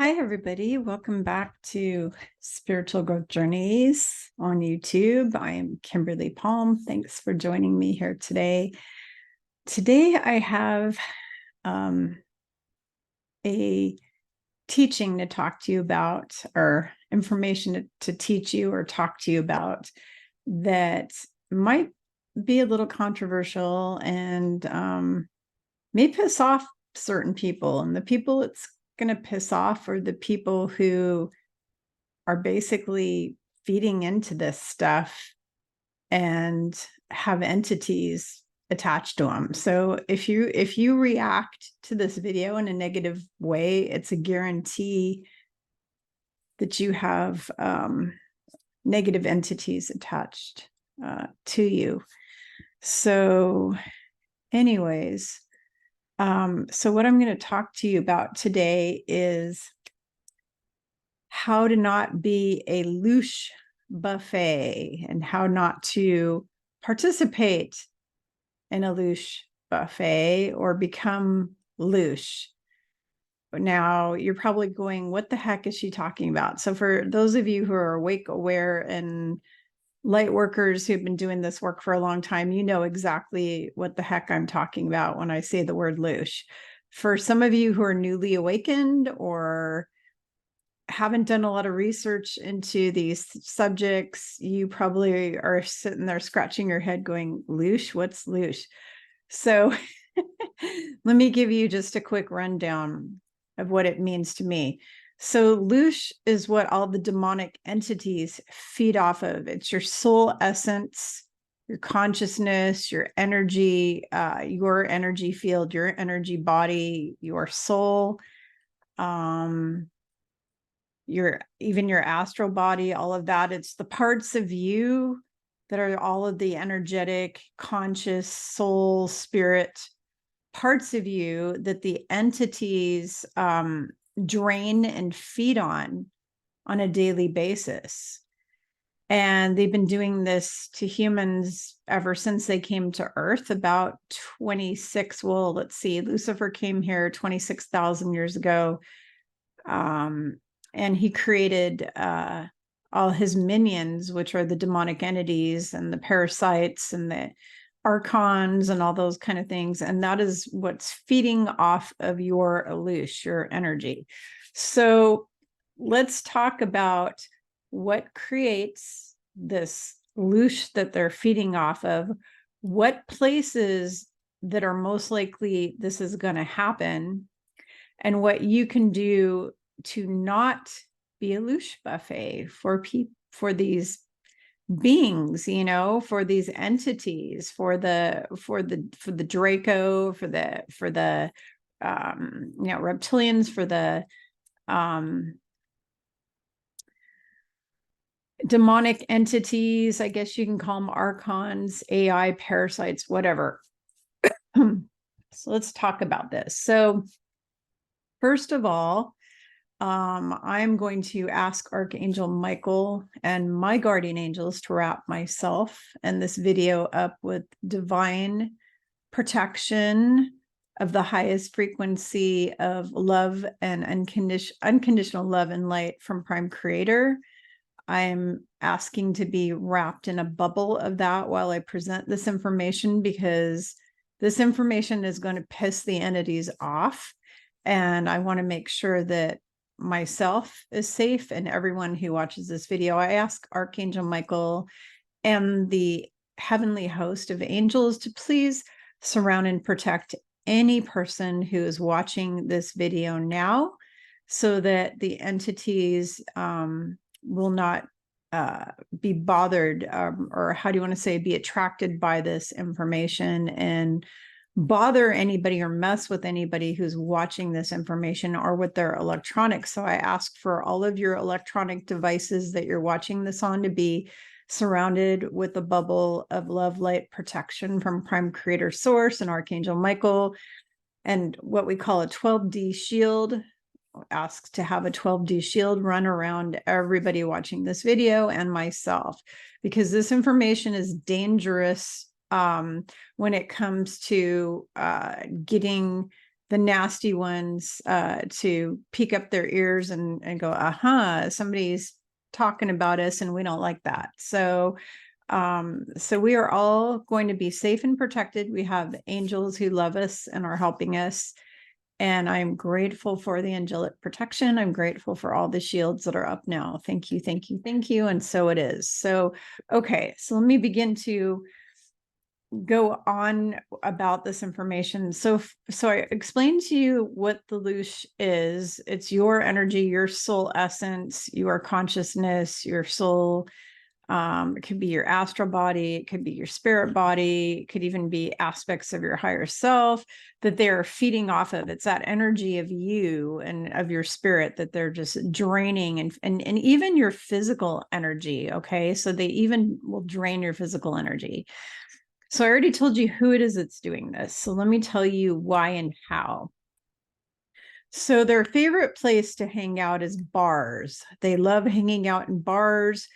Hi, everybody. Welcome back to Spiritual Growth Journeys on YouTube. I am Kimberly Palm. Thanks for joining me here today. Today, I have a teaching to talk to you about, or information to teach you or talk to you about that might be a little controversial and may piss off certain people. And the people it's going to piss off are the people who are basically feeding into this stuff and have entities attached to them. So if you react to this video in a negative way, it's a guarantee that you have negative entities attached to you. So anyways, so what I'm going to talk to you about today is how to not be a Loosh buffet and how not to participate in a Loosh buffet or become Loosh. Now, you're probably going, what the heck is she talking about? So for those of you who are awake, aware, and light workers who've been doing this work for a long time, you know exactly what the heck I'm talking about when I say the word Loosh. For some of you who are newly awakened or haven't done a lot of research into these subjects, you probably are sitting there scratching your head going, Loosh, what's Loosh? So let me give you just a quick rundown of what it means to me. So Loosh is what all the demonic entities feed off of. It's your soul essence, your consciousness, your energy field, your energy body, your soul, even your astral body, all of that. It's the parts of you that are all of the energetic, conscious, soul, spirit parts of you that the entities drain and feed on a daily basis. And they've been doing this to humans ever since they came to Earth about 26. Well, let's see, Lucifer came here 26,000 years ago. And he created all his minions, which are the demonic entities and the parasites and the archons and all those kind of things. And that is what's feeding off of your Loosh, your energy. So let's talk about what creates this Loosh that they're feeding off of, what places that are most likely this is going to happen, and what you can do to not be a Loosh buffet for these beings, for these entities, for the Draco, for the reptilians, for the demonic entities, I guess you can call them archons, AI, parasites, whatever. So let's talk about this. So first of all, I'm going to ask Archangel Michael and my guardian angels to wrap myself and this video up with divine protection of the highest frequency of love and unconditional love and light from Prime Creator. I'm asking to be wrapped in a bubble of that while I present this information, because this information is going to piss the entities off. And I want to make sure that myself is safe and everyone who watches this video. I ask Archangel Michael and the heavenly host of angels to please surround and protect any person who is watching this video now, so that the entities will not be bothered, or how do you want to say, be attracted by this information and bother anybody or mess with anybody who's watching this information or with their electronics. So I ask for all of your electronic devices that you're watching this on to be surrounded with a bubble of love, light, protection from Prime Creator Source and Archangel Michael, and what we call a 12D shield. Asks to have a 12D shield run around everybody watching this video and myself, because this information is dangerous when it comes to getting the nasty ones to peek up their ears and go, somebody's talking about us and we don't like that. So we are all going to be safe and protected. We have angels who love us and are helping us. And I'm grateful for the angelic protection. I'm grateful for all the shields that are up now. Thank you, thank you, thank you. And so it is. So, okay, so let me begin to go on about this information. So I explained to you what the Loosh is. It's your energy, your soul essence, your consciousness, your soul. It could be your astral body, it could be your spirit body, it could even be aspects of your higher self that they're feeding off of. It's that energy of you and of your spirit that they're just draining, and even your physical energy. Okay, so they even will drain your physical energy. So I already told you who it is that's doing this. So let me tell you why and how. So their favorite place to hang out is bars. They love hanging out in bars.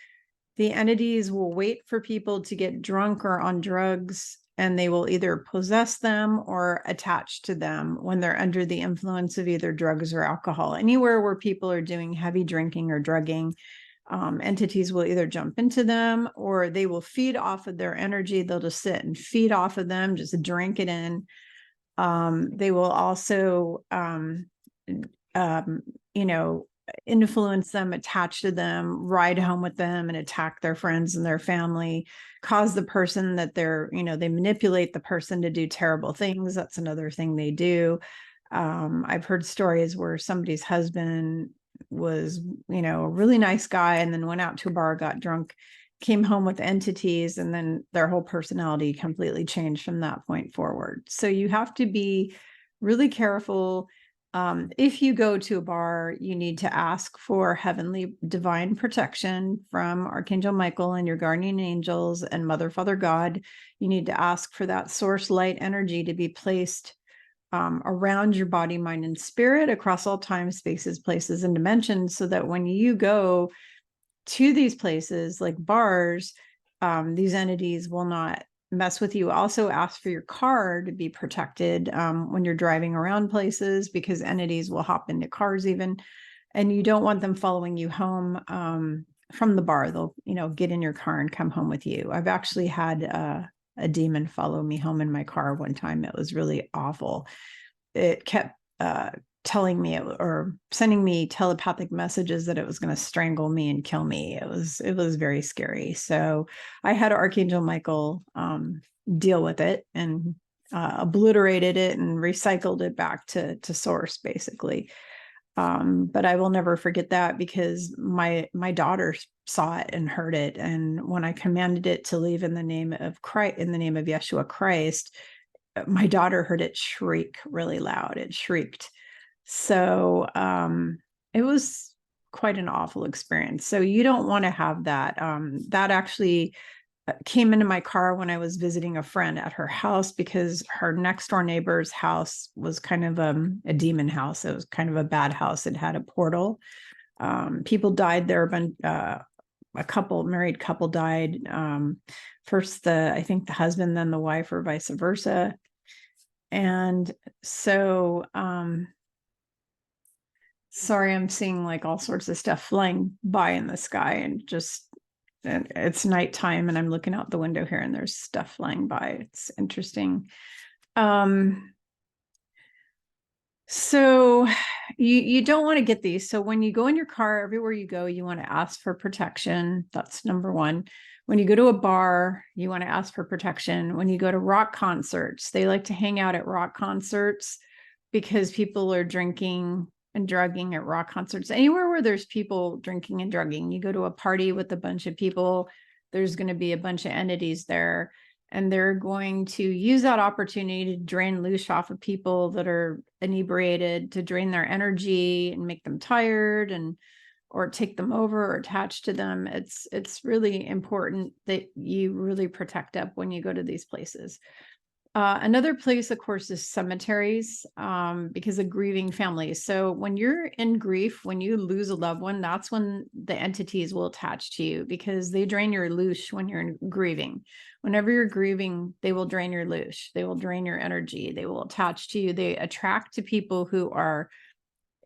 The entities will wait for people to get drunk or on drugs, and they will either possess them or attach to them when they're under the influence of either drugs or alcohol. Anywhere where people are doing heavy drinking or drugging, entities will either jump into them or they will feed off of their energy. They'll just sit and feed off of them, just drink it in. They will also, influence them, attach to them, ride home with them, and attack their friends and their family, cause the person that they manipulate the person to do terrible things. That's another thing they do. I've heard stories where somebody's husband was, a really nice guy, and then went out to a bar, got drunk, came home with entities, and then their whole personality completely changed from that point forward. So you have to be really careful. If you go to a bar, you need to ask for heavenly divine protection from Archangel Michael and your guardian angels and Mother, Father, God. You need to ask for that source light energy to be placed around your body, mind, and spirit across all time, spaces, places, and dimensions, so that when you go to these places like bars, these entities will not mess with you. Also ask for your car to be protected when you're driving around places, because entities will hop into cars even, and you don't want them following you home from the bar. They'll, get in your car and come home with you. I've actually had a demon follow me home in my car one time. It was really awful. It kept telling me or sending me telepathic messages that it was going to strangle me and kill me. It was very scary. So I had Archangel Michael deal with it and obliterated it and recycled it back to source, basically. But I will never forget that, because my daughter saw it and heard it. And when I commanded it to leave in the name of Christ, in the name of Yeshua Christ, my daughter heard it shriek really loud. It shrieked. So it was quite an awful experience. So you don't want to have that. That actually came into my car when I was visiting a friend at her house, because her next door neighbor's house was kind of a demon house. It was kind of a bad house. It had a portal. People died there. A married couple died. First, I think the husband, then the wife, or vice versa. And so, sorry, I'm seeing like all sorts of stuff flying by in the sky, and it's nighttime and I'm looking out the window here and there's stuff flying by. It's interesting. So you don't want to get these. So when you go in your car, everywhere you go, you want to ask for protection. That's number one. When you go to a bar, you want to ask for protection. When you go to rock concerts, they like to hang out at rock concerts because people are drinking and drugging at rock concerts. Anywhere where there's people drinking and drugging, you go to a party with a bunch of people, there's going to be a bunch of entities there, and they're going to use that opportunity to drain Loosh off of people that are inebriated, to drain their energy and make them tired, or take them over or attach to them. It's really important that you really protect up when you go to these places. Another place, of course, is cemeteries, because of grieving families. So when you're in grief, when you lose a loved one, that's when the entities will attach to you, because they drain your loosh when you're grieving. Whenever you're grieving, they will drain your loosh. They will drain your energy. They will attach to you. They attract to people who are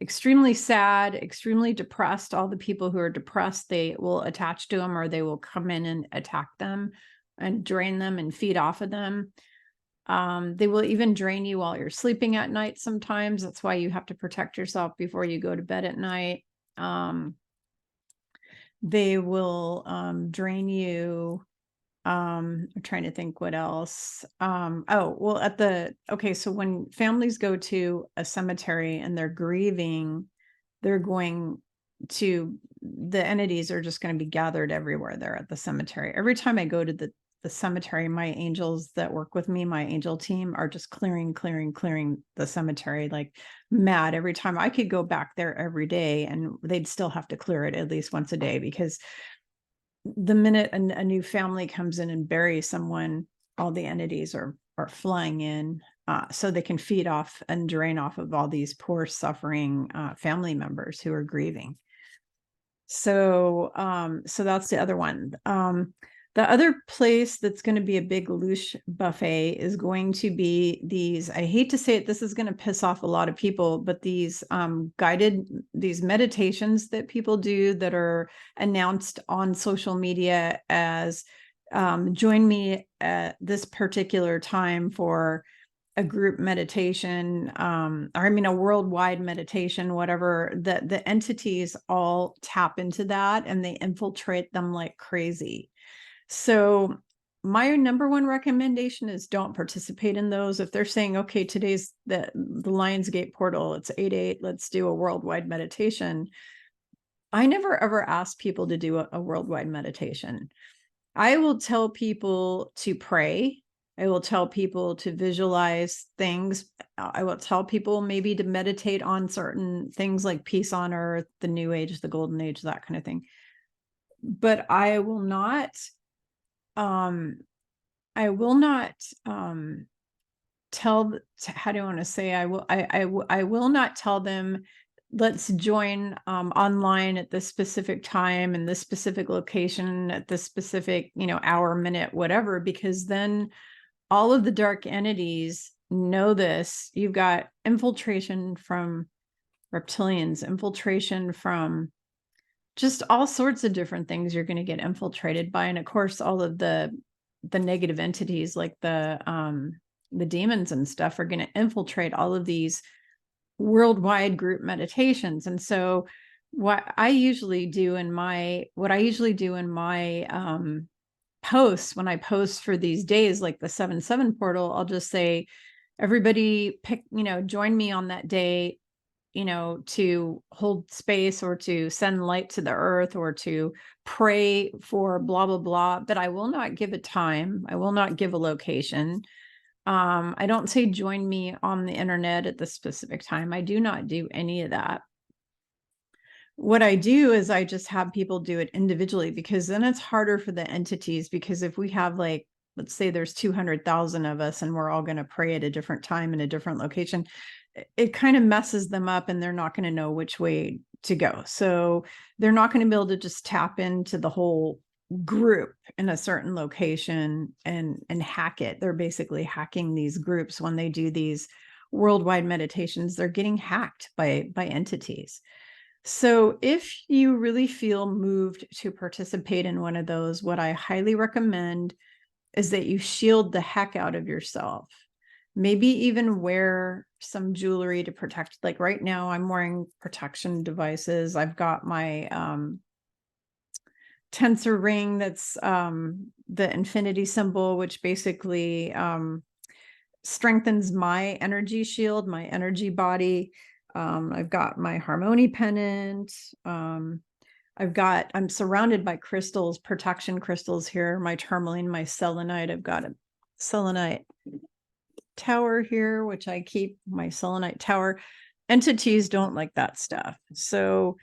extremely sad, extremely depressed. All the people who are depressed, they will attach to them, or they will come in and attack them and drain them and feed off of them. They will even drain you while you're sleeping at night sometimes. That's why you have to protect yourself before you go to bed at night. They will drain you. I'm trying to think what else. Oh, well, okay, so when families go to a cemetery and they're grieving, they're going to, the entities are just going to be gathered everywhere there at the cemetery. Every time I go to the cemetery, my angels that work with me, my angel team, are just clearing the cemetery like mad. Every time I could go back there every day and they'd still have to clear it at least once a day, because the minute a new family comes in and buries someone, all the entities are flying in, so they can feed off and drain off of all these poor suffering family members who are grieving. So that's the other one. The other place that's going to be a big Loosh buffet is going to be these, I hate to say it, this is going to piss off a lot of people, but these these meditations that people do that are announced on social media as join me at this particular time for a group meditation, or I mean a worldwide meditation, whatever. The entities all tap into that and they infiltrate them like crazy. So my number one recommendation is don't participate in those. If they're saying, okay, today's the Lionsgate portal, it's 8/8, let's do a worldwide meditation. I never ever ask people to do a worldwide meditation. I will tell people to pray. I will tell people to visualize things. I will tell people maybe to meditate on certain things like peace on earth, the new age, the golden age, that kind of thing. But I will not tell, how do I want to say, I will not tell them, let's join online at this specific time and this specific location at this specific, hour, minute, whatever, because then all of the dark entities know this. You've got infiltration from reptilians, infiltration from just all sorts of different things you're going to get infiltrated by. And of course, all of the negative entities like the demons and stuff are going to infiltrate all of these worldwide group meditations. And so what I usually do in my posts, when I post for these days, like the 7/7 portal, I'll just say, everybody pick, join me on that day, to hold space or to send light to the earth or to pray for blah, blah, blah. But I will not give a time. I will not give a location. I don't say join me on the internet at this specific time. I do not do any of that. What I do is I just have people do it individually, because then it's harder for the entities, because if we have, like, let's say there's 200,000 of us and we're all going to pray at a different time in a different location, it kind of messes them up and they're not going to know which way to go. So they're not going to be able to just tap into the whole group in a certain location and hack it. They're basically hacking these groups when they do these worldwide meditations. They're getting hacked by entities. So if you really feel moved to participate in one of those, what I highly recommend is that you shield the heck out of yourself. Maybe even wear some jewelry to protect. Like right now, I'm wearing protection devices. I've got my tensor ring that's the infinity symbol, which basically strengthens my energy shield, my energy body. I've got my harmony pennant. I'm surrounded by crystals, protection crystals here, my tourmaline, my selenite. I've got a selenite tower here, which I keep my selenite tower. Entities don't like that stuff. So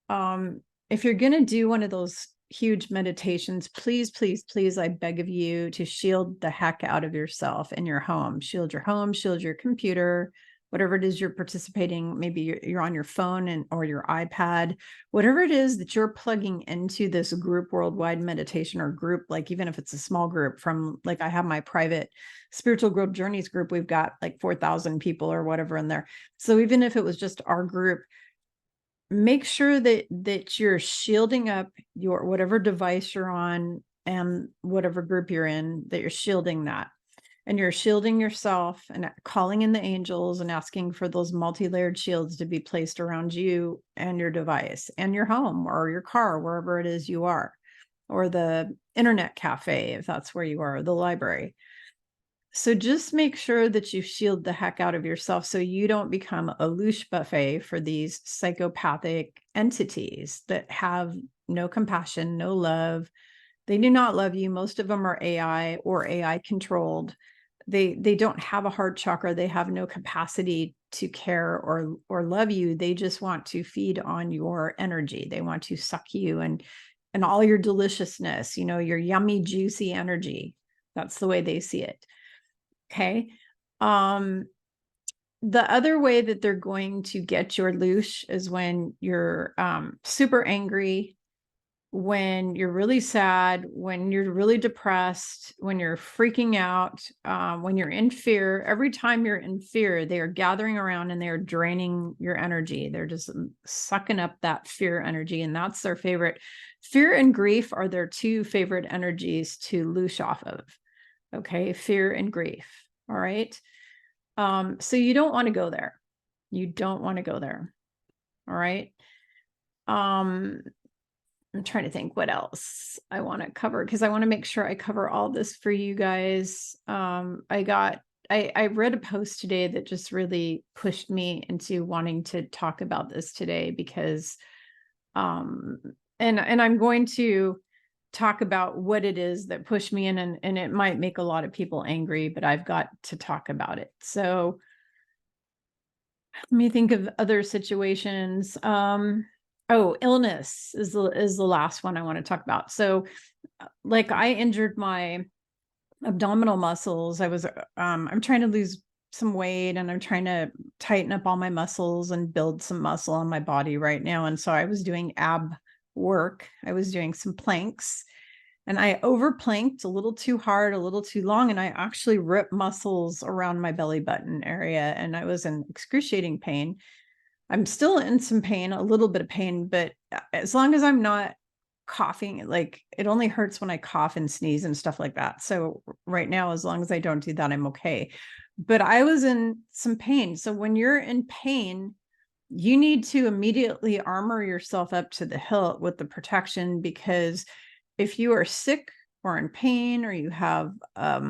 if you're going to do one of those, huge meditations, please, please, please, I beg of you to shield the heck out of yourself in your home. Shield your home, shield your computer, whatever it is you're participating. Maybe you're on your phone or your iPad, whatever it is that you're plugging into this group worldwide meditation or group, like even if it's a small group from, like I have my private spiritual growth journeys group, we've got like 4,000 people or whatever in there. So even if it was just our group, make sure that you're shielding up your whatever device you're on and whatever group you're in, that you're shielding that. And you're shielding yourself and calling in the angels and asking for those multi-layered shields to be placed around you and your device and your home or your car, wherever it is you are, or the internet cafe, if that's where you are, the library. So just make sure that you shield the heck out of yourself so you don't become a Loosh buffet for these psychopathic entities that have no compassion, no love. They do not love you. Most of them are AI or AI controlled. They don't have a heart chakra. They have no capacity to care or love you. They just want to feed on your energy. They want to suck you and all your deliciousness, your yummy, juicy energy. That's the way they see it. Okay. The other way that they're going to get your Loosh is when you're super angry, when you're really sad, when you're really depressed, when you're freaking out, when you're in fear. Every time you're in fear, they are gathering around and they're draining your energy. They're just sucking up that fear energy. And that's their favorite. Fear and grief are their two favorite energies to Loosh off of. Okay. Fear and grief. All right. So you don't want to go there. You don't want to go there. All right. I'm trying to think what else I want to cover, because I want to make sure I cover all this for you guys. I read a post today that just really pushed me into wanting to talk about this today, because and I'm going to talk about what it is that pushed me in, and it might make a lot of people angry, but I've got to talk about it. So let me think of other situations. Illness is the last one I want to talk about. So like I injured my abdominal muscles. I'm trying to lose some weight and I'm trying to tighten up all my muscles and build some muscle on my body right now. And so I was doing ab work. I was doing some planks and I over planked a little too hard, a little too long. And I actually ripped muscles around my belly button area and I was in excruciating pain. I'm still in some pain, a little bit of pain, but as long as I'm not coughing, like it only hurts when I cough and sneeze and stuff like that. So right now, as long as I don't do that, I'm okay. But I was in some pain. So when you're in pain, you need to immediately armor yourself up to the hilt with the protection, because if you are sick or in pain, or you have a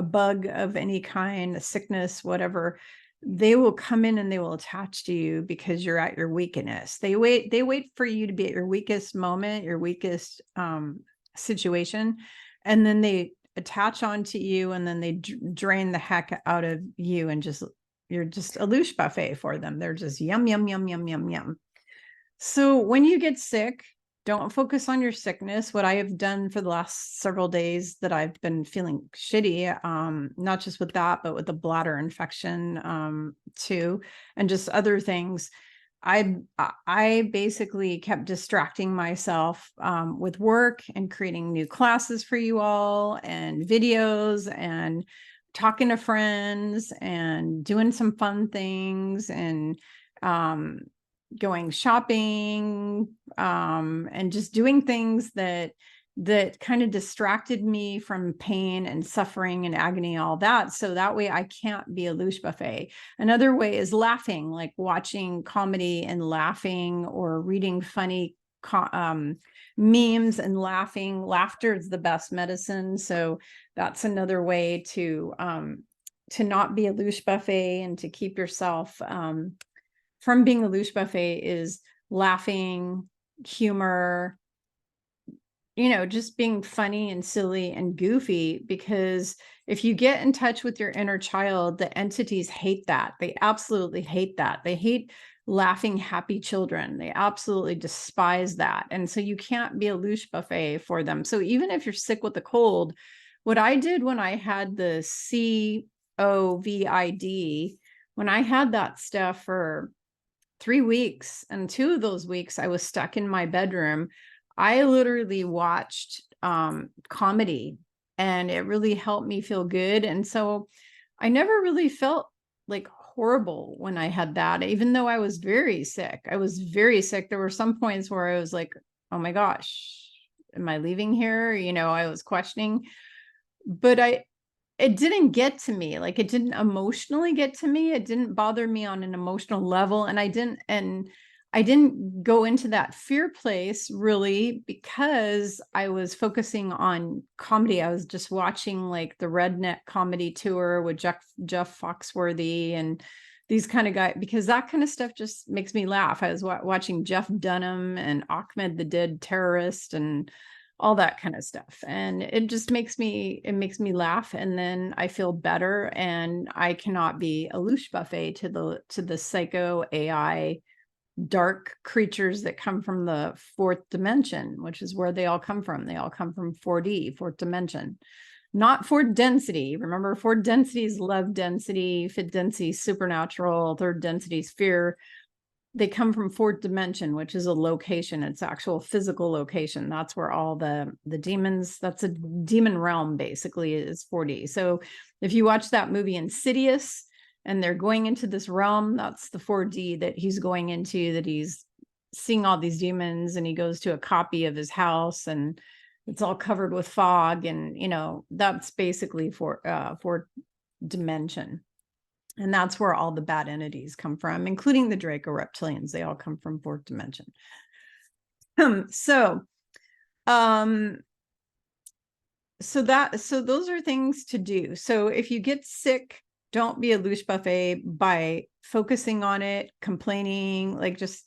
bug of any kind, a sickness, whatever, they will come in and they will attach to you because you're at your weakness. They wait for you to be at your weakest moment, your weakest situation, and then they attach onto you, and then they drain the heck out of you, and you're just a Loosh buffet for them. They're just yum, yum, yum, yum, yum, yum. So when you get sick, don't focus on your sickness. What I have done for the last several days that I've been feeling shitty, not just with that, but with the bladder infection too, and just other things. I basically kept distracting myself with work and creating new classes for you all and videos and talking to friends and doing some fun things and going shopping and just doing things that kind of distracted me from pain and suffering and agony, all that. So that way I can't be a Loosh buffet. Another way is laughing, like watching comedy and laughing, or reading funny memes and laughing. Laughter is the best medicine. So that's another way to not be a Loosh buffet and to keep yourself from being a Loosh buffet, is laughing, humor, just being funny and silly and goofy, because if you get in touch with your inner child, the entities hate that. They absolutely hate that. They hate laughing, happy children. They absolutely despise that. And so you can't be a Loosh buffet for them. So even if you're sick with a cold, what I did when I had the COVID, when I had that stuff for 3 weeks, and 2 of those weeks I was stuck in my bedroom, I literally watched comedy, and it really helped me feel good. And so I never really felt like horrible when I had that, even though I was very sick. I was very sick. There were some points where I was like, oh my gosh, am I leaving here? I was questioning, but it didn't get to me. Like, it didn't emotionally get to me. It didn't bother me on an emotional level. And I didn't go into that fear place really, because I was focusing on comedy. I was just watching like the Redneck Comedy Tour with Jeff Foxworthy and these kind of guys, because that kind of stuff just makes me laugh. I was watching Jeff Dunham and Ahmed the Dead Terrorist and all that kind of stuff. And it just makes me laugh. And then I feel better, and I cannot be a Loosh buffet to the psycho AI dark creatures that come from the fourth dimension, which is where they all come from. They all come from 4D, fourth dimension, not fourth density. Remember, fourth density is love density, fifth density is supernatural, third density is fear. They come from fourth dimension, which is a location. It's actual physical location. That's where all the demons, that's a demon realm, basically, is 4D. So if you watch that movie Insidious, and they're going into this realm, that's the 4D that he's going into, that he's seeing all these demons, and he goes to a copy of his house, and it's all covered with fog. And, that's basically fourth dimension. And that's where all the bad entities come from, including the Draco reptilians. They all come from fourth dimension. So those are things to do. So if you get sick, don't be a Loosh buffet by focusing on it, complaining. Like, just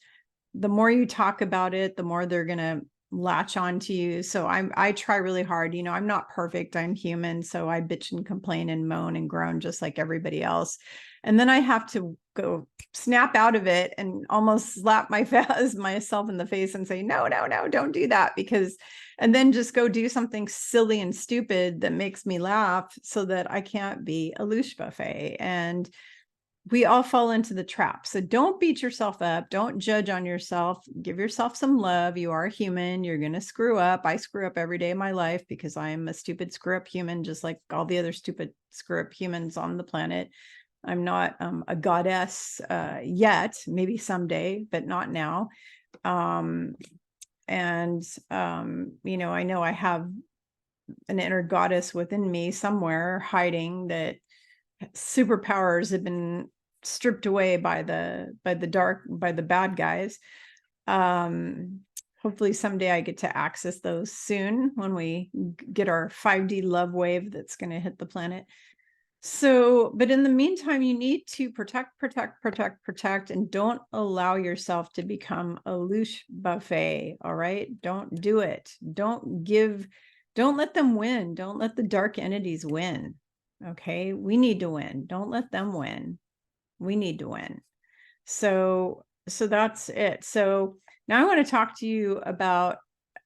the more you talk about it, the more they're going to latch on to you. So I try really hard. I'm not perfect. I'm human. So I bitch and complain and moan and groan just like everybody else. And then I have to go snap out of it and almost slap myself in the face and say, no, don't do that, and then just go do something silly and stupid that makes me laugh, so that I can't be a Loosh buffet. And we all fall into the trap. So don't beat yourself up. Don't judge on yourself. Give yourself some love. You are human. You're going to screw up. I screw up every day of my life, because I am a stupid screw up human, just like all the other stupid screw up humans on the planet. I'm not a goddess yet, maybe someday, but not now. I know I have an inner goddess within me somewhere hiding, that superpowers have been stripped away by the bad guys. Hopefully someday I get to access those soon, when we get our 5D love wave that's going to hit the planet. So, but in the meantime, you need to protect, and don't allow yourself to become a Loosh buffet. All right. Don't do it. Don't let them win. Don't let the dark entities win. Okay. We need to win. Don't let them win. We need to win. So that's it. So now I want to talk to you about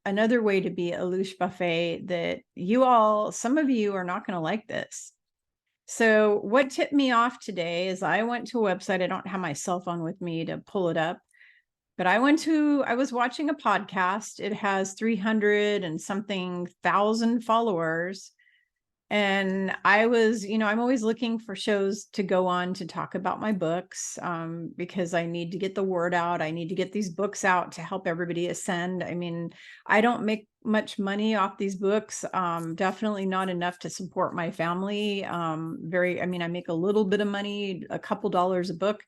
another way to be a Loosh buffet that some of you are not going to like this. So what tipped me off today is I went to a website. I don't have my cell phone with me to pull it up, but I was watching a podcast. It has 300 and something thousand followers. And I was, I'm always looking for shows to go on to talk about my books, because I need to get the word out. I need to get these books out to help everybody ascend. I mean, I don't make much money off these books. Definitely not enough to support my family. I make a little bit of money, a couple dollars a book.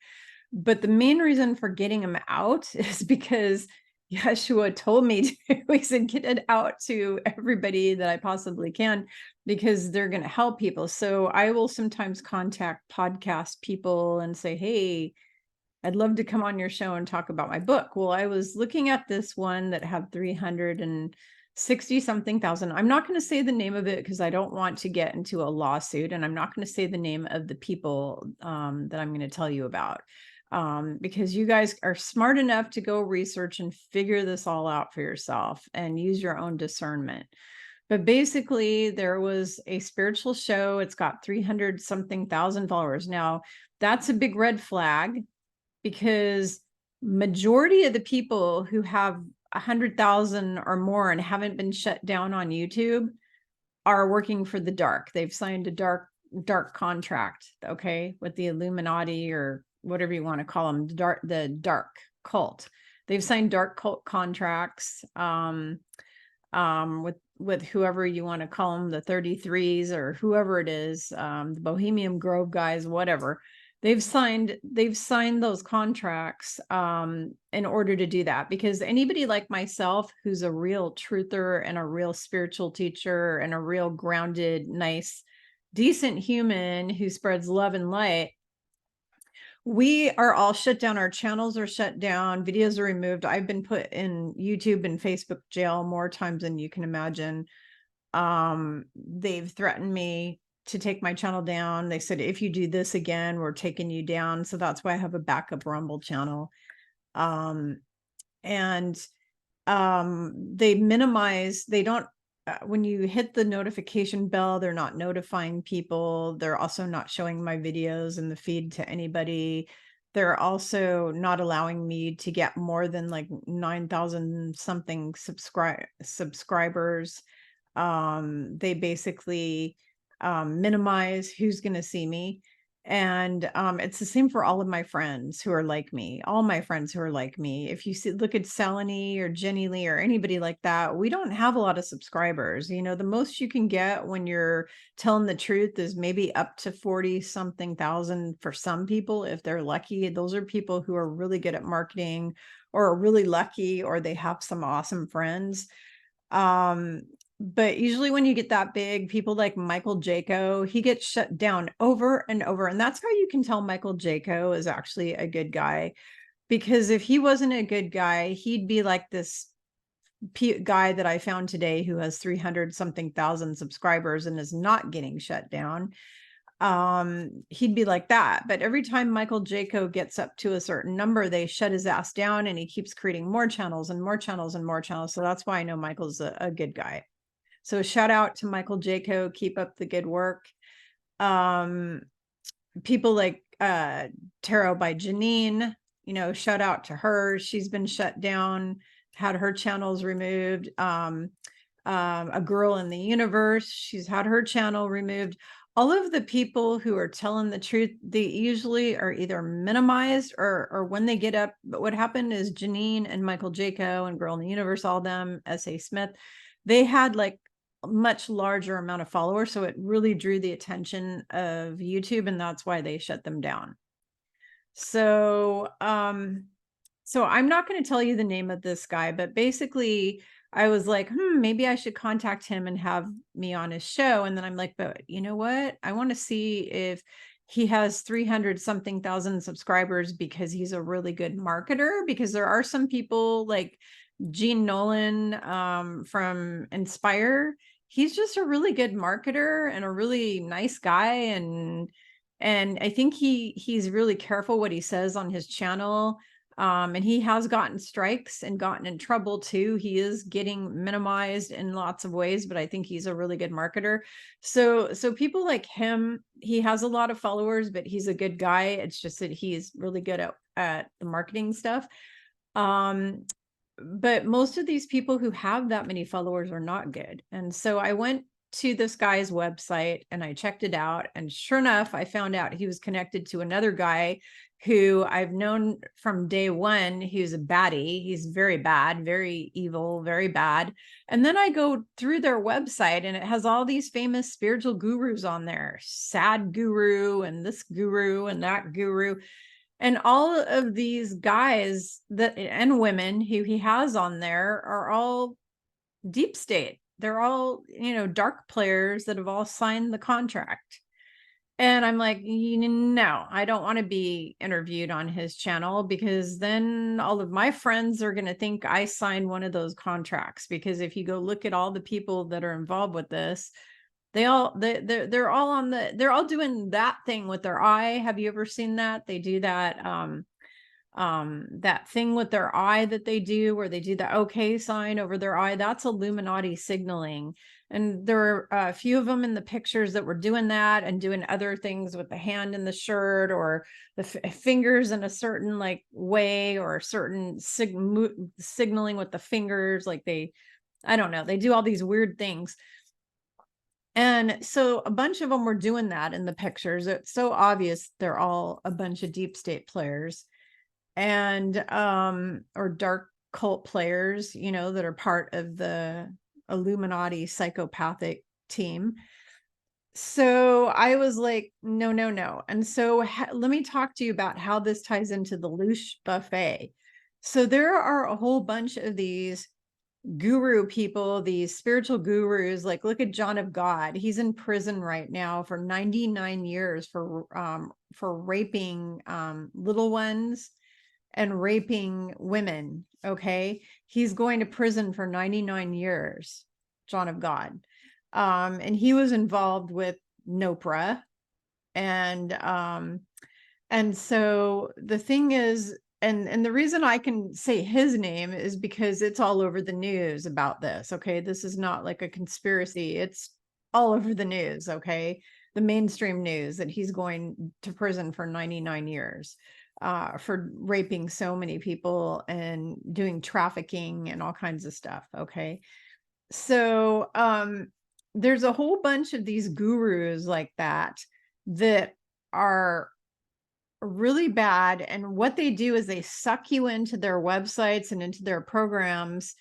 But the main reason for getting them out is because Yeshua told me to. He said, get it out to everybody that I possibly can, because they're going to help people. So I will sometimes contact podcast people and say, hey, I'd love to come on your show and talk about my book. Well, I was looking at this one that had 300 and 60 something thousand. I'm not going to say the name of it because I don't want to get into a lawsuit, and I'm not going to say the name of the people that I'm going to tell you about, because you guys are smart enough to go research and figure this all out for yourself and use your own discernment. But basically, there was a spiritual show. It's got 300 something thousand followers. Now, that's a big red flag, because majority of the people who have 100,000 or more and haven't been shut down on YouTube are working for the dark. They've signed a dark contract, okay, with the Illuminati, or whatever you want to call them, the dark cult. They've signed dark cult contracts with whoever you want to call them, the 33s or whoever it is, the Bohemian Grove guys, whatever. They've signed those contracts in order to do that, because anybody like myself who's a real truther and a real spiritual teacher and a real grounded, nice, decent human who spreads love and light, we are all shut down. Our channels are shut down. Videos are removed. I've been put in YouTube and Facebook jail more times than you can imagine. They've threatened me to take my channel down. They said, if you do this again, we're taking you down. So that's why I have a backup Rumble channel. They minimize, they don't, when you hit the notification bell, they're not notifying people. They're also not showing my videos in the feed to anybody. They're also not allowing me to get more than like 9,000 something subscribers. They basically minimize who's going to see me. And it's the same for all of my friends who are like me, all my friends who are like me. If you look at Selene or Jenny Lee or anybody like that, we don't have a lot of subscribers. You know, the most you can get when you're telling the truth is maybe up to 40 something thousand for some people, if they're lucky. Those are people who are really good at marketing, or are really lucky, or they have some awesome friends. But usually when you get that big, people like Michael Jaco, he gets shut down over and over. And that's how you can tell Michael Jaco is actually a good guy. Because if he wasn't a good guy, he'd be like this guy that I found today who has 300 something thousand subscribers and is not getting shut down. He'd be like that. But every time Michael Jaco gets up to a certain number, they shut his ass down, and he keeps creating more channels and more channels and more channels. So that's why I know Michael's a good guy. So shout out to Michael Jaco. Keep up the good work. People like Tarot by Janine, you know, shout out to her. She's been shut down, had her channels removed. A Girl in the Universe, she's had her channel removed. All of the people who are telling the truth, they usually are either minimized or when they get up. But what happened is Janine and Michael Jaco and Girl in the Universe, all them, S.A. Smith, they had like a much larger amount of followers. So it really drew the attention of YouTube, and that's why they shut them down. So, so I'm not going to tell you the name of this guy, but basically I was like, maybe I should contact him and have me on his show. And then I'm like, but you know what? I want to see if he has 300 something thousand subscribers because he's a really good marketer. Because there are some people like Gene Nolan from Inspire. He's just a really good marketer and a really nice guy. And I think he's really careful what he says on his channel. And he has gotten strikes and gotten in trouble too. He is getting minimized in lots of ways, but I think he's a really good marketer. So people like him, he has a lot of followers, but he's a good guy. It's just that he's really good at the marketing stuff. But most of these people who have that many followers are not good. And so I went to this guy's website and I checked it out. And sure enough, I found out he was connected to another guy who I've known from day one. He was a baddie. He's very bad, very evil, very bad. And then I go through their website and it has all these famous spiritual gurus on there, sad guru and this guru and that guru. And all of these guys and women who he has on there are all deep state. They're all, dark players that have all signed the contract. And I'm like, no, I don't want to be interviewed on his channel, because then all of my friends are going to think I signed one of those contracts. Because if you go look at all the people that are involved with this, they're all doing that thing with their eye. Have you ever seen that? They do that that thing with their eye that they do, where they do the okay sign over their eye. That's Illuminati signaling. And there are a few of them in the pictures that were doing that and doing other things with the hand in the shirt, or the fingers in a certain like way, or certain signaling with the fingers. Like I don't know, they do all these weird things. And so a bunch of them were doing that in the pictures. It's so obvious they're all a bunch of deep state players, and or dark cult players, that are part of the Illuminati psychopathic team. So I was like, no, no, no. And so let me talk to you about how this ties into the Loosh buffet. So there are a whole bunch of these guru people, these spiritual gurus. Like, look at John of God. He's in prison right now for 99 years for raping little ones and raping women. Okay. He's going to prison for 99 years, John of God. And he was involved with Nopra. And so the thing is, and the reason I can say his name is because it's all over the news about this. Okay. This is not like a conspiracy. It's all over the news. Okay. The mainstream news that he's going to prison for 99 years for raping so many people and doing trafficking and all kinds of stuff. Okay. So there's a whole bunch of these gurus like that are really bad. And what they do is they suck you into their websites and into their programs,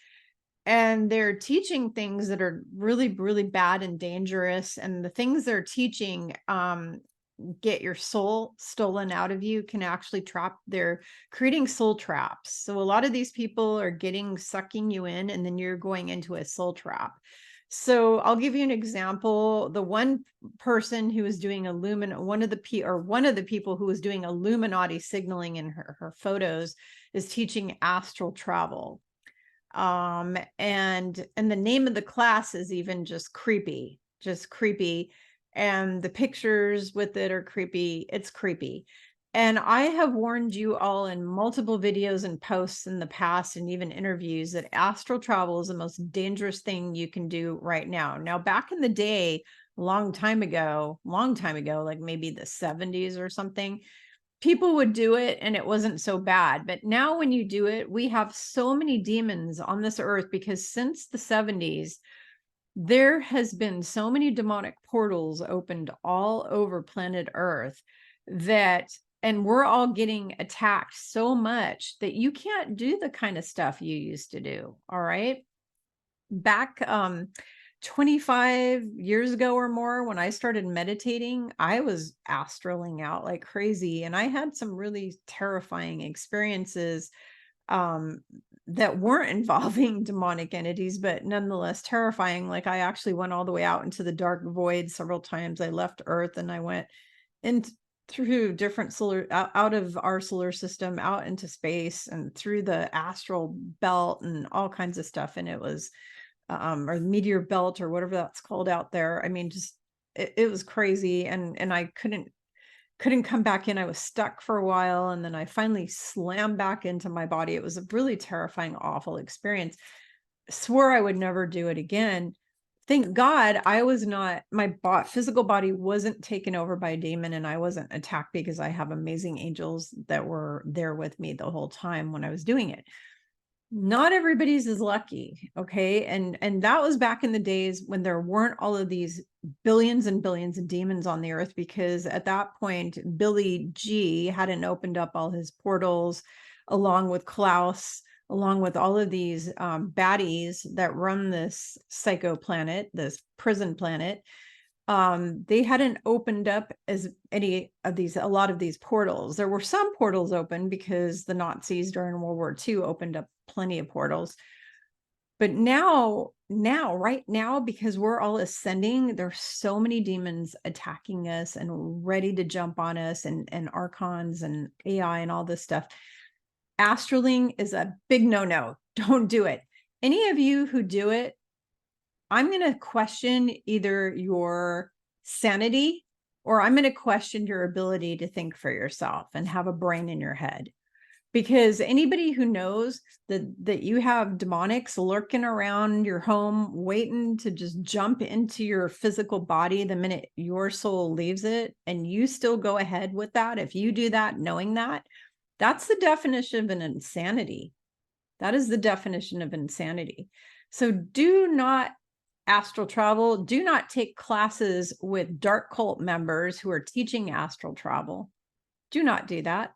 and they're teaching things that are really, really bad and dangerous. And the things they're teaching get your soul stolen out of you, can actually they're creating soul traps. So a lot of these people are sucking you in, and then you're going into a soul trap. So I'll give you an example. The one person who was doing one of the people who was doing Illuminati signaling in her photos is teaching astral travel. And the name of the class is even just creepy. And the pictures with it are creepy. It's creepy. And I have warned you all in multiple videos and posts in the past, and even interviews, that astral travel is the most dangerous thing you can do right now. Now, back in the day, long time ago, like maybe the 70s or something, people would do it and it wasn't so bad. But now when you do it, we have so many demons on this earth, because since the 70s, there has been so many demonic portals opened all over planet Earth and we're all getting attacked so much that you can't do the kind of stuff you used to do. All right. Back 25 years ago or more, when I started meditating, I was astraling out like crazy. And I had some really terrifying experiences that weren't involving demonic entities, but nonetheless terrifying. Like, I actually went all the way out into the dark void several times. I left Earth and I went through different out of our solar system, out into space, and through the astral belt and all kinds of stuff. And it was, or meteor belt or whatever that's called out there. I mean, just, it was crazy. And I couldn't come back in. I was stuck for a while, and then I finally slammed back into my body. It was a really terrifying, awful experience. Swore I would never do it again. Thank God I was not, my physical body wasn't taken over by a demon, and I wasn't attacked, because I have amazing angels that were there with me the whole time when I was doing it. Not everybody's as lucky. Okay. And that was back in the days when there weren't all of these billions and billions of demons on the earth, because at that point, Billy G hadn't opened up all his portals, along with Klaus, along with all of these baddies that run this psycho planet, this prison planet. They hadn't opened up a lot of these portals. There were some portals open because the Nazis during World War II opened up plenty of portals. But right now, because we're all ascending, there's so many demons attacking us and ready to jump on us, and archons and AI and all this stuff. Astraling is a big no-no. Don't do it. Any of you who do it, I'm going to question either your sanity, or I'm going to question your ability to think for yourself and have a brain in your head. Because anybody who knows that you have demonics lurking around your home, waiting to just jump into your physical body the minute your soul leaves it, and you still go ahead with that, if you do that knowing that, that's the definition of an insanity. That is the definition of insanity. So do not astral travel. Do not take classes with dark cult members who are teaching astral travel. Do not do that,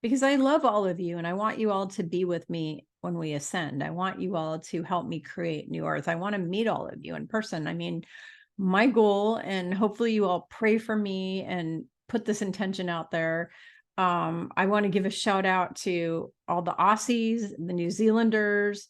because I love all of you and I want you all to be with me when we ascend. I want you all to help me create new earth. I want to meet all of you in person. I mean, my goal, and hopefully you all pray for me and put this intention out there. I want to give a shout out to all the Aussies, the New Zealanders,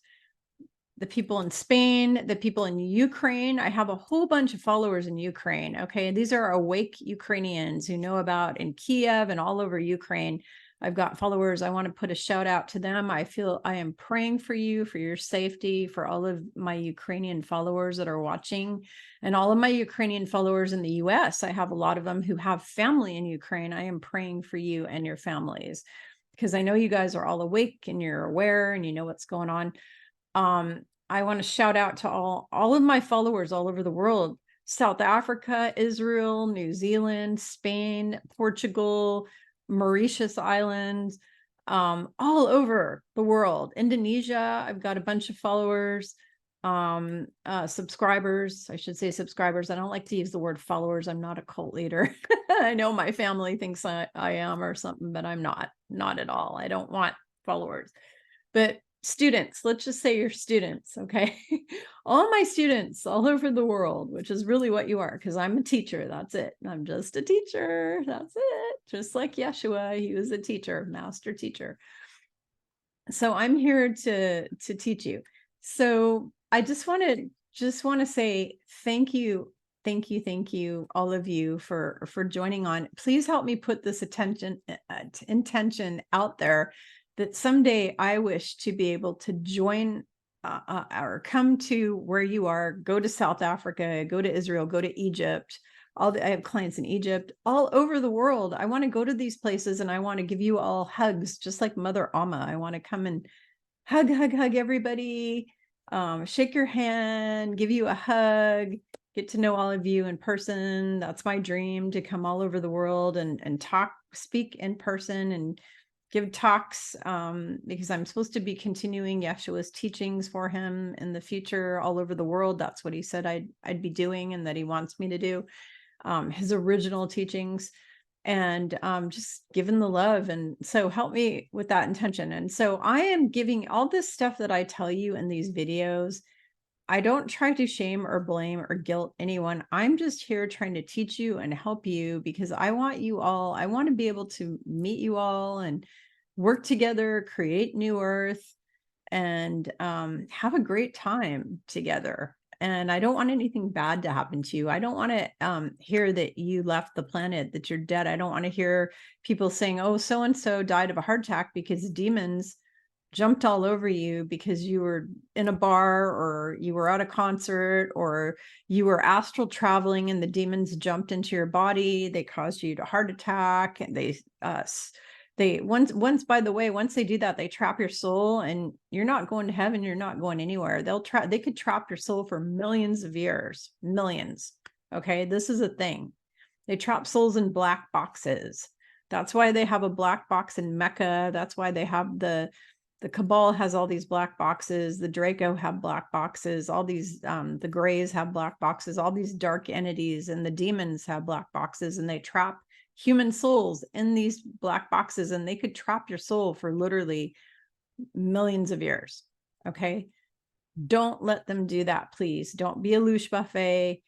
the people in Spain, the people in Ukraine. I have a whole bunch of followers in Ukraine. Okay. These are awake Ukrainians who know about in Kiev and all over Ukraine. I've got followers. I want to put a shout out to them. I feel I am praying for you, for your safety, for all of my Ukrainian followers that are watching, and all of my Ukrainian followers in the US. I have a lot of them who have family in Ukraine. I am praying for you and your families, because I know you guys are all awake and you're aware and you know what's going on. I want to shout out to all of my followers all over the world: South Africa, Israel, New Zealand, Spain, Portugal, Mauritius Islands, all over the world. Indonesia, I've got a bunch of followers, subscribers. I should say subscribers. I don't like to use the word followers. I'm not a cult leader. I know my family thinks I am or something, but I'm not at all. I don't want followers. But students, let's just say you're students, okay? All my students all over the world, which is really what you are, because I'm a teacher. That's it. I'm just a teacher. That's it. Just like Yeshua, he was a teacher, master teacher. So I'm here to teach you. So I just want to say thank you, all of you for joining on. Please help me put this intention out there, that someday I wish to be able to join or come to where you are, go to South Africa, go to Israel, go to Egypt. I have clients in Egypt, all over the world. I want to go to these places and I want to give you all hugs, just like Mother Amma. I want to come and hug everybody, shake your hand, give you a hug, get to know all of you in person. That's my dream, to come all over the world and speak in person and give talks, because I'm supposed to be continuing Yeshua's teachings for him in the future all over the world. That's what he said I'd be doing, and that he wants me to do, his original teachings, and just giving the love. And so help me with that intention. And so I am giving all this stuff that I tell you in these videos. I don't try to shame or blame or guilt anyone. I'm just here trying to teach you and help you, because I want to be able to meet you all and work together, create new earth, and have a great time together. And I don't want anything bad to happen to you. I don't want to hear that you left the planet, that you're dead. I don't want to hear people saying, oh, so-and-so died of a heart attack because demons jumped all over you because you were in a bar, or you were at a concert, or you were astral traveling and the demons jumped into your body. They caused you a heart attack. And once by the way, once they do that, they trap your soul, and you're not going to heaven. You're not going anywhere. They could trap your soul for millions of years, millions. Okay. This is a thing. They trap souls in black boxes. That's why they have a black box in Mecca. That's why they have the Cabal has all these black boxes. The Draco have black boxes. All these, the Greys have black boxes. All these dark entities and the demons have black boxes, and they trap human souls in these black boxes, and they could trap your soul for literally millions of years. Okay. Don't let them do that, please. Don't be a Loosh buffet.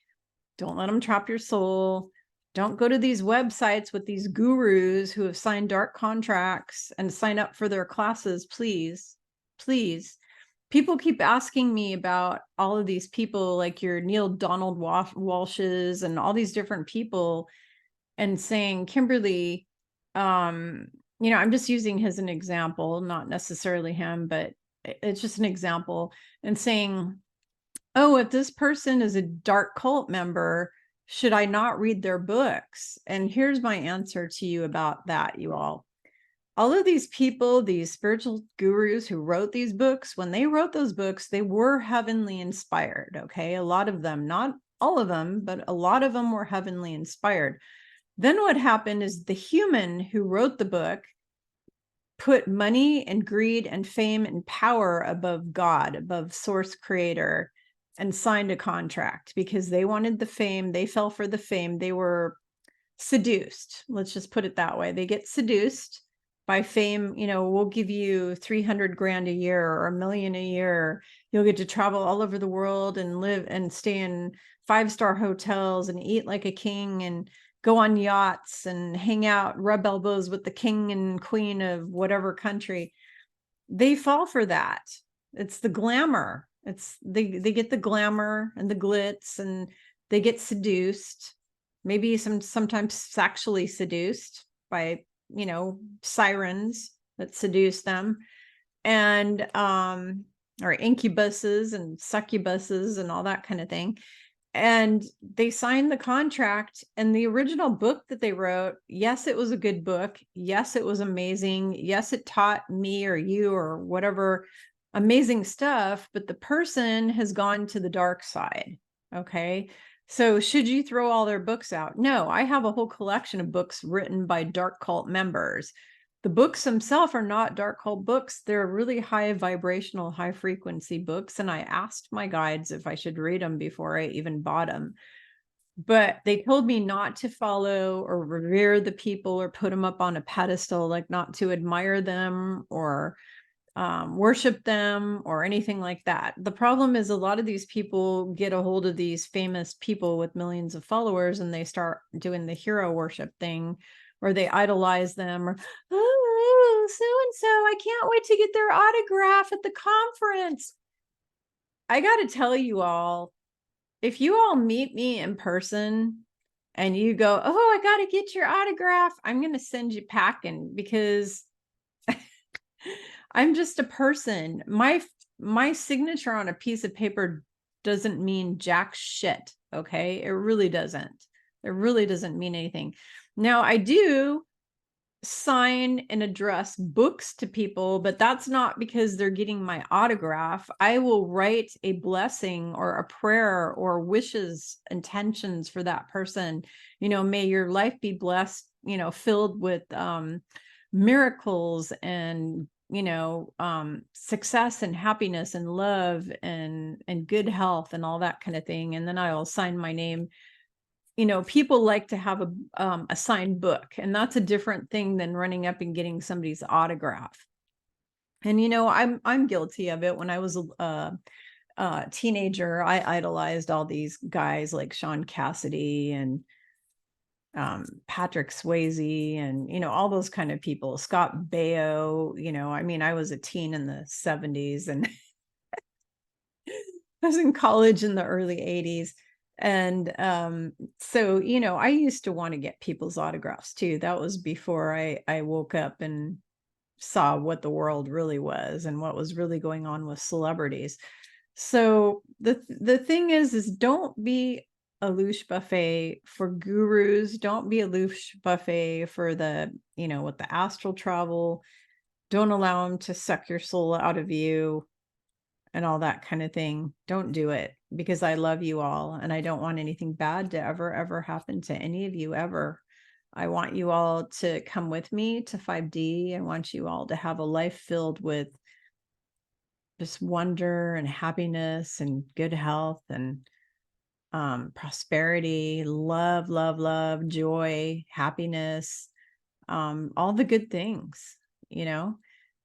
Don't let them trap your soul. Don't go to these websites with these gurus who have signed dark contracts and sign up for their classes, please. Please. people keep asking me about all of these people, like your Neil Donald Walshes and all these different people, and saying, Kimberly, I'm just using his as an example, not necessarily him, but it's just an example, and saying, oh, if this person is a dark cult member, should I not read their books? And here's my answer to you about that, you all. All of these people, these spiritual gurus who wrote these books, when they wrote those books, they were heavenly inspired. Okay. A lot of them, not all of them, but a lot of them were heavenly inspired. Then what happened is the human who wrote the book put money and greed and fame and power above God, above source creator, and signed a contract because they wanted the fame. They fell for the fame. They were seduced. Let's just put it that way. They get seduced by fame. We'll give you 300 grand a year or $1 million a year. You'll get to travel all over the world and live and stay in 5-star hotels and eat like a king and go on yachts and hang out, rub elbows with the king and queen of whatever country. They fall for that. It's the glamour. They get the glamour and the glitz, and they get seduced, maybe sometimes sexually seduced by, sirens that seduce them, and or incubuses and succubuses and all that kind of thing. And they signed the contract, and the original book that they wrote, yes, it was a good book. Yes, it was amazing. Yes, it taught me or you or whatever amazing stuff, but the person has gone to the dark side. Okay. So should you throw all their books out? No, I have a whole collection of books written by dark cult members. The books themselves are not dark cult books. They're really high vibrational, high frequency books. And I asked my guides if I should read them before I even bought them. But they told me not to follow or revere the people or put them up on a pedestal, like not to admire them or worship them or anything like that. The problem is a lot of these people get a hold of these famous people with millions of followers, and they start doing the hero worship thing, or they idolize them, or, oh, so-and-so, I can't wait to get their autograph at the conference. I got to tell you all, if you all meet me in person and you go, oh, I got to get your autograph, I'm going to send you packing, because I'm just a person. My signature on a piece of paper doesn't mean jack shit. Okay. It really doesn't. It really doesn't mean anything. Now, I do sign and address books to people, but that's not because they're getting my autograph. I will write a blessing or a prayer or wishes, intentions for that person. May your life be blessed, filled with miracles and success and happiness and love and good health and all that kind of thing. And then I'll sign my name. People like to have a signed book, and that's a different thing than running up and getting somebody's autograph. And I'm guilty of it. When I was a teenager, I idolized all these guys like Sean Cassidy and Patrick Swayze and, all those kind of people, Scott Baio, I was a teen in the 70s and I was in college in the early 80s. And so, I used to want to get people's autographs too. That was before I woke up and saw what the world really was and what was really going on with celebrities. So the thing is don't be a Loosh buffet for gurus. Don't be a Loosh buffet for the, with the astral travel. Don't allow them to suck your soul out of you and all that kind of thing. Don't do it, because I love you all and I don't want anything bad to ever happen to any of you ever. I want you all to come with me to 5D. I want you all to have a life filled with just wonder and happiness and good health and prosperity, love, joy, happiness, all the good things,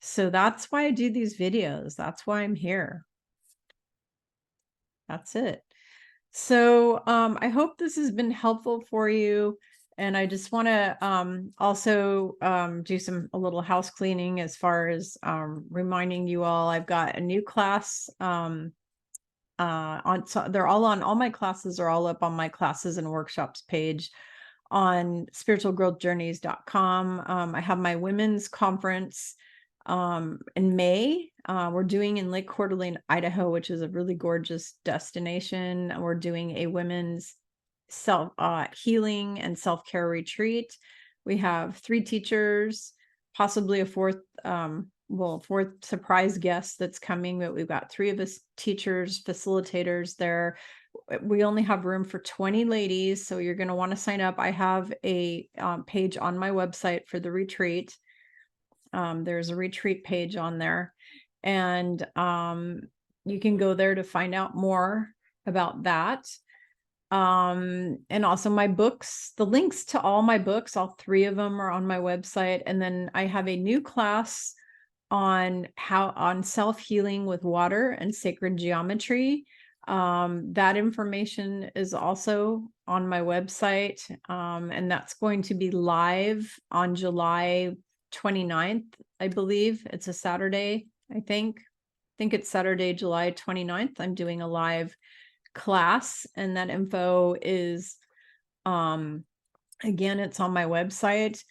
So that's why I do these videos. That's why I'm here. That's it. So I hope this has been helpful for you. And I just want to also do a little house cleaning as far as reminding you all. I've got a new class they're all my classes are all up on my classes and workshops page on spiritualgrowthjourneys.com. I have my women's conference in May. We're doing in Lake Coeur d'Alene, Idaho, which is a really gorgeous destination. We're doing a women's self healing and self-care retreat. We have 3 teachers, possibly a fourth surprise guest that's coming, but we've got 3 of us teachers, facilitators there. We only have room for 20 ladies, so you're going to want to sign up. I have a page on my website for the retreat. There's a retreat page on there, and you can go there to find out more about that. And also my books, the links to all my books, all 3 of them are on my website. And then I have a new class on self-healing with water and sacred geometry. That information is also on my website. And that's going to be live on July 29th, I believe. It's a Saturday, I think it's Saturday, July 29th. I'm doing a live class, and that info is again, it's on my website.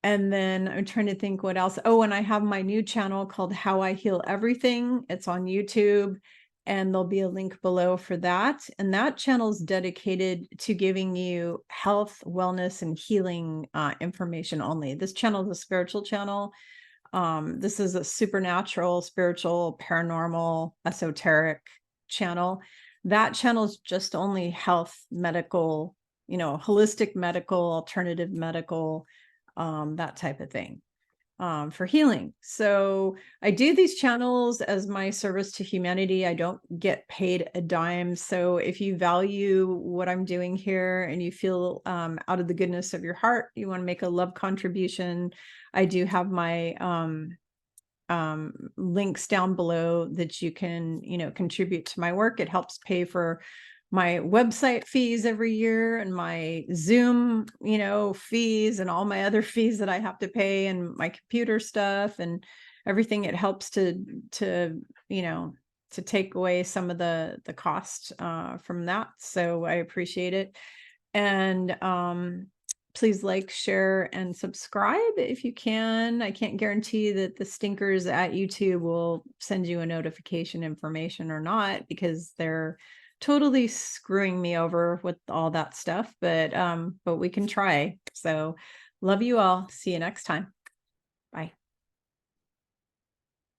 And then I'm trying to think what else. Oh, and I have my new channel called How I Heal Everything. It's on YouTube, and there'll be a link below for that. And that channel is dedicated to giving you health, wellness, and healing information only. This channel is a spiritual channel. This is a supernatural, spiritual, paranormal, esoteric channel. That channel is just only health, medical, holistic medical, alternative medical, that type of thing, for healing. So I do these channels as my service to humanity. I don't get paid a dime. So if you value what I'm doing here and you feel out of the goodness of your heart, you want to make a love contribution, I do have my links down below that you can, contribute to my work. It helps pay for my website fees every year and my Zoom, fees and all my other fees that I have to pay and my computer stuff and everything. It helps to take away some of the cost from that. So I appreciate it. And please like, share, and subscribe if you can. I can't guarantee that the stinkers at YouTube will send you a notification information or not, because they're totally screwing me over with all that stuff, but we can try. So love you all. See you next time. Bye.